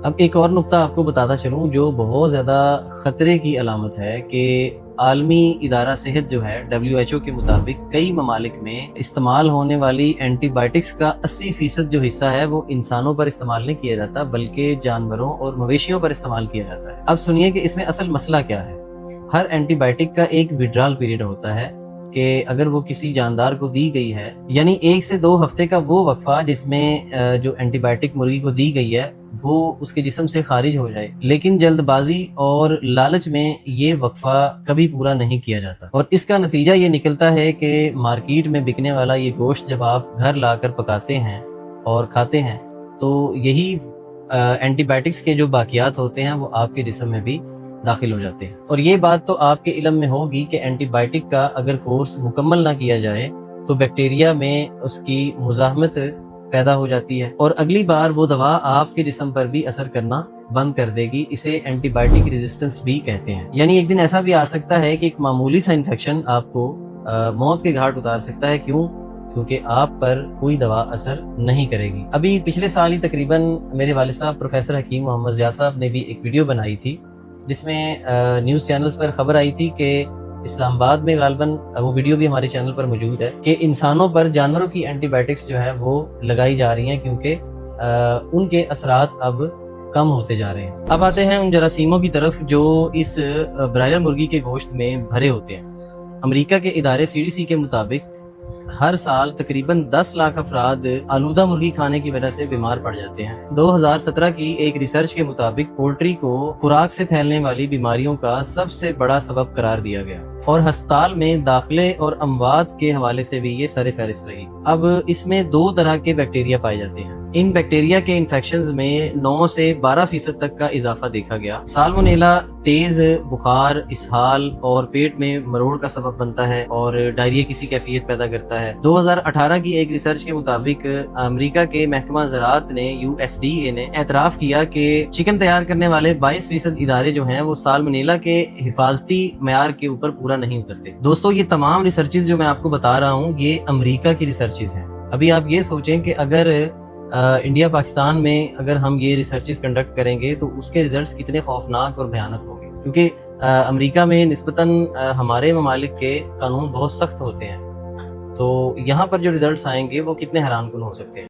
اب ایک اور نقطہ آپ کو بتاتا چلوں جو بہت زیادہ خطرے کی علامت ہے کہ عالمی ادارہ صحت جو ہے WHO کے مطابق کئی ممالک میں استعمال ہونے والی اینٹی بائیوٹکس کا 80% جو حصہ ہے وہ انسانوں پر استعمال نہیں کیا جاتا بلکہ جانوروں اور مویشیوں پر استعمال کیا جاتا ہے۔ اب سنیے کہ اس میں اصل مسئلہ کیا ہے۔ ہر اینٹی بائیوٹک کا ایک وڈرال پیریڈ ہوتا ہے کہ اگر وہ کسی جاندار کو دی گئی ہے، یعنی 1 سے 2 ہفتے کا وہ وقفہ جس میں جو اینٹی بائیوٹک مرغی کو دی گئی ہے وہ اس کے جسم سے خارج ہو جائے، لیکن جلد بازی اور لالچ میں یہ وقفہ کبھی پورا نہیں کیا جاتا، اور اس کا نتیجہ یہ نکلتا ہے کہ مارکیٹ میں بکنے والا یہ گوشت جب آپ گھر لا کر پکاتے ہیں اور کھاتے ہیں تو یہی اینٹی بائیوٹکس کے جو باقیات ہوتے ہیں وہ آپ کے جسم میں بھی داخل ہو جاتے ہیں۔ اور یہ بات تو آپ کے علم میں ہوگی کہ اینٹی بائیوٹک کا اگر کورس مکمل نہ کیا جائے تو بیکٹیریا میں اس کی مزاحمت پیدا ہو جاتی ہے اور اگلی بار وہ دوا آپ کے جسم پر بھی اثر کرنا بند کر دے گی۔ اسے اینٹی بائیوٹک ریزسٹنس بھی کہتے ہیں۔ یعنی ایک دن ایسا بھی آ سکتا ہے کہ ایک معمولی سا انفیکشن آپ کو موت کے گھاٹ اتار سکتا ہے۔ کیونکہ آپ پر کوئی دوا اثر نہیں کرے گی۔ ابھی پچھلے سال ہی تقریباً میرے والد صاحب پروفیسر حکیم محمد ضیاء صاحب نے بھی ایک ویڈیو بنائی تھی جس میں نیوز چینلز پر خبر آئی تھی کہ اسلام آباد میں غالباً، وہ ویڈیو بھی ہمارے چینل پر موجود ہے، کہ انسانوں پر جانوروں کی اینٹی بائیوٹکس جو ہے وہ لگائی جا رہی ہیں کیونکہ ان کے اثرات اب کم ہوتے جا رہے ہیں۔ اب آتے ہیں ان جراثیموں کی طرف جو اس برائلر مرغی کے گوشت میں بھرے ہوتے ہیں۔ امریکہ کے ادارے CDC کے مطابق ہر سال تقریباً 10 لاکھ افراد آلودہ مرغی کھانے کی وجہ سے بیمار پڑ جاتے ہیں۔ 2017 کی ایک ریسرچ کے مطابق پولٹری کو خوراک سے پھیلنے والی بیماریوں کا سب سے بڑا سبب قرار دیا گیا اور ہسپتال میں داخلے اور اموات کے حوالے سے بھی یہ سر فہرست رہی۔ اب اس میں 2 طرح کے بیکٹیریا پائے جاتے ہیں۔ ان بیکٹیریا کے انفیکشنز میں 9 سے 12% تک کا اضافہ دیکھا گیا۔ سالمونیلا تیز بخار، اسہال اور پیٹ میں مروڑ کا سبب بنتا ہے اور ڈائریا کسی کیفیت پیدا کرتا ہے۔ 2018 کی ایک ریسرچ کے مطابق امریکہ کے محکمہ زراعت نے USDA نے اعتراف کیا کہ چکن تیار کرنے والے 22% ادارے جو ہیں وہ سالمونیلا کے حفاظتی معیار کے اوپر پورا نہیں اترتے۔ دوستو یہ تمام ریسرچز جو میں آپ کو بتا رہا ہوں یہ امریکہ کی ریسرچز ہیں۔ ابھی آپ یہ سوچیں کہ اگر انڈیا پاکستان میں اگر ہم یہ ریسرچز کنڈکٹ کریں گے تو اس کے ریزلٹس کتنے خوفناک اور بھیانک ہوں گے، کیونکہ امریکہ میں نسبتاً ہمارے ممالک کے قانون بہت سخت ہوتے ہیں، تو یہاں پر جو ریزلٹس آئیں گے وہ کتنے حیران کن ہو سکتے ہیں۔